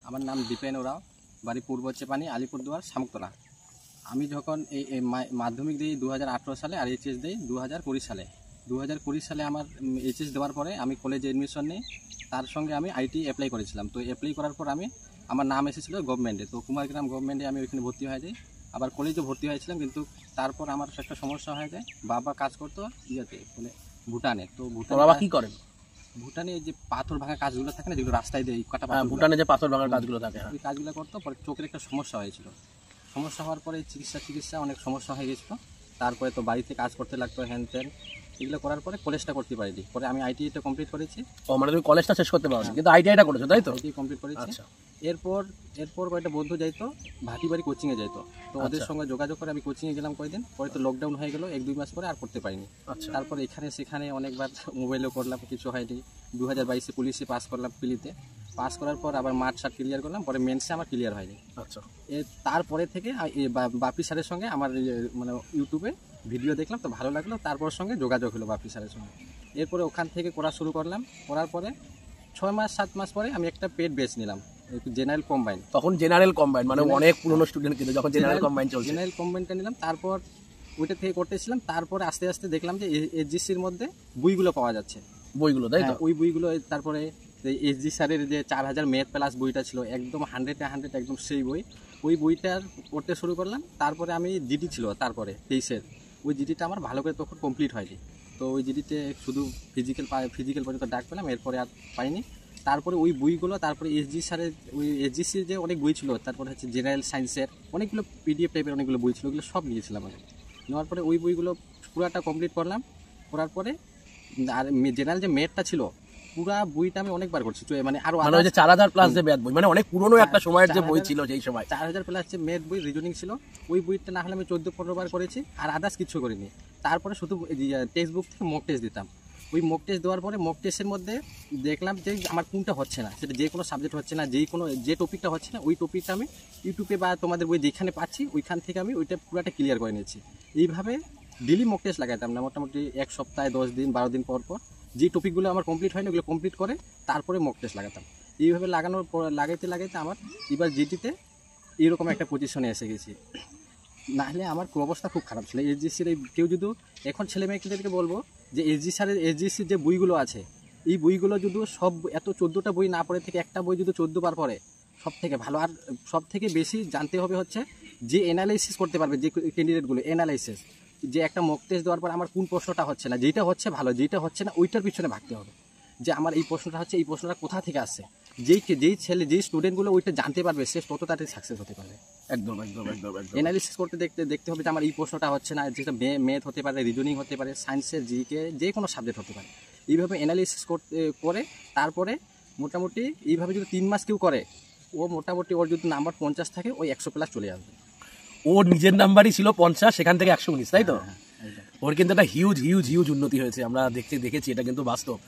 আমার নাম দীপেন ওরাও, বাড়ি পূর্ব চেপানি, আলিপুরদুয়ার, শামুকতলা। আমি যখন এই মাধ্যমিক দিই 2018 সালে আর এইচএস দিই 2020 সালে। 2020 সালে আমার এইচএস দেওয়ার পরে আমি কলেজে এডমিশন নিই। তার সঙ্গে আমি আইটি অ্যাপ্লাই করেছিলাম। তো অ্যাপ্লাই করার পর আমার নাম এসেছিলো গভর্নমেন্টে, তো কুমারগ্রাম গভর্নমেন্টে আমি ওইখানে ভর্তি হয়ে যাই। আবার কলেজে ভর্তি হয়েছিলাম, কিন্তু তারপর আমার একটা সমস্যা হয়ে যায়। বাবা কাজ করতো ইয়েতে মানে ভুটানে। তো বাবা কি করেন? ভুটানে যে পাথর ভাঙা কাজগুলো থাকে না, যেগুলো রাস্তায় দিয়ে কাটা, ভুটানে যে পাথর ভাঙার কাজগুলো থাকে, ওই কাজগুলো করতো। পরে চোখের একটা সমস্যা হয়েছিল। সমস্যা হওয়ার পরে চিকিৎসা অনেক সমস্যা হয়ে গেছিলো। তারপরে তো বাড়িতে কাজ করতে লাগতো, হ্যান ত্যান, এগুলো করার পরে কলেজটা করতে পারিনি। পরে আমি আইটিআইটা কমপ্লিট করেছি। ও মানে তুমি কলেজটা শেষ করতে পারো, কিন্তু আইটিআইটা করেছো তাই তো? আইটিআই কমপ্লিট করেছি। এরপর কয়েকটা বন্ধু যাইতো ভাটিবাড়ি কোচিংয়ে যাইতো, তো ওদের সঙ্গে যোগাযোগ করে আমি কোচিংয়ে গেলাম কয়েকদিন। পরে তো লকডাউন হয়ে গেল, 1-2 মাস পরে আর করতে পারিনি। তারপর এখানে সেখানে অনেকবার মোবাইলেও করলাম, কিছু হয়নি। 2022-এ পুলিশে পাস করলাম, পিলিতে পাস করার পর আবার মাঠ শার্ট ক্লিয়ার করলাম। পরে মেন্সে আমার ক্লিয়ার হয়নি। তারপরে থেকে বাপি স্যারের সঙ্গে আমার মানে ইউটিউবে ভিডিও দেখলাম, তো ভালো লাগলো। তারপর সঙ্গে যোগাযোগ হলো বাপি স্যারের সঙ্গে। এরপরে ওখান থেকে করা শুরু করলাম। করার পরে 6-7 মাস পরে আমি একটা পেড বেচ নিলাম, জেনারেল কম্বাইন। তখন জেনারেল কম্বাইন মানে অনেক পুরনো স্টুডেন্ট, কিন্তু যখন জেনারেল কম্বাইন চলছে, জেনারেল কম্বাইনটা নিলাম। তারপর ওইটা থেকে করতেছিলাম। তারপরে আস্তে আস্তে দেখলাম যে এইচজিসির মধ্যে বইগুলো পাওয়া যাচ্ছে, বইগুলো তাই তো? ওই বইগুলো। তারপরে এইচজি স্যারের যে 4000 ম্যাথ প্লাস বইটা ছিল, একদম 100 একদম সেই বই, ওই বইটার পড়তে শুরু করলাম। তারপরে আমি জিডি ছিল তারপরে 23-এর, ওই জিডিটা আমার ভালো করে তখন কমপ্লিট হয়নি। তো ওই জিডিতে শুধু ফিজিক্যাল পর্যন্ত ডাক পেলাম, এরপরে আর পাইনি। তারপরে ওই বইগুলো, তারপরে এসজি স্যারের ওই এসজিসির যে অনেক বই ছিল, তারপরে হচ্ছে জেনারেল সায়েন্সের অনেকগুলো পিডিএফ টাইপের অনেকগুলো বই ছিল, ওগুলো সব নিয়েছিলাম আমি। নেওয়ার পরে ওই বইগুলো পুরাটা কমপ্লিট করলাম। করার পরে আর জেনারেল যে ম্যাথটা ছিল, পুরা বইটা আমি অনেকবার করছি, মানে আরো 4000 প্লাস যে ম্যাথ বই, মানে অনেক পুরনো একটা সময়ের যে বই ছিল সেই সময়। 4000 প্লাস যে ম্যাথ বই, রিজনিং ছিল, ওই বইটা না হলে আমি 14-15 বার করেছি, আর আদার্স কিছু করিনি। তারপরে শুধু টেক্সট বুক থেকে মক টেস্ট দিতাম। ওই মক টেস্ট দেওয়ার পরে মক টেস্টের মধ্যে দেখলাম যে আমার কোনটা হচ্ছে না, সেটা যে কোনো সাবজেক্ট হচ্ছে না, যে টপিকটা হচ্ছে না, ওই টপিকটা আমি ইউটিউবে বা তোমাদের বই যেখানে পাচ্ছি ওইখান থেকে আমি ওইটা পুরোটা ক্লিয়ার করে নিয়েছি। এইভাবে ডেলি মক টেস্ট লাগাইতাম না, মোটামুটি 1 সপ্তাহে 10 দিন 12 দিন পর পর যে টপিকগুলো আমার কমপ্লিট হয়নি ওগুলো কমপ্লিট করে তারপরে মক টেস্ট লাগাতাম। এইভাবে লাগানোর পর লাগাইতে আমার এবার জিটিতে এরকম একটা পজিশনে এসে গেছি। নাহলে আমার অবস্থা খুব খারাপ ছিল এইচজিসির। কেউ যদি এখন ছেলে মেয়েদেরকে বলবো যে এইচজিসির যে বইগুলো আছে, এই বইগুলো যদি সব এত 14টা বই না পড়ে থেকে একটা বই যদি 14 বার পড়ে, সব থেকে ভালো। আর সব থেকে বেশি জানতে হবে হচ্ছে যে অ্যানালাইসিস করতে পারবে, যে ক্যান্ডিডেটগুলো অ্যানালাইসিস, যে একটা মক টেস্ট দেওয়ার পর আমার কোন প্রশ্নটা হচ্ছে না, যেটা হচ্ছে ভালো, যেটা হচ্ছে না ওইটার পিছনে ভাগতে হবে। যে আমার এই প্রশ্নটা হচ্ছে, এই প্রশ্নটা কোথা থেকে আসছে, যেই স্টুডেন্টগুলো ওইটা জানতে পারবে, সে তত তাড়াতাড়ি সাকসেস হতে পারবে। একদম। অ্যানালিসিস করতে দেখতে হবে যে আমার এই প্রশ্নটা হচ্ছে না, যেটা ম্যাথ হতে পারে, রিজনিং হতে পারে, সায়েন্সের জিকে, যে কোনো সাবজেক্ট হতে পারে। এইভাবে অ্যানালিসিস করে তারপরে মোটামুটি এইভাবে যদি 3 মাস কেউ করে, ও মোটামুটি ওর যদি নাম্বার 50 থাকে, ওই 100 প্লাস চলে আসবে। ওর নিজের নাম্বারই ছিল 50, সেখান থেকে 119, তাই তো? ওর কিন্তু একটা হিউজ উন্নতি হয়েছে, আমরা দেখেছি, এটা কিন্তু বাস্তব।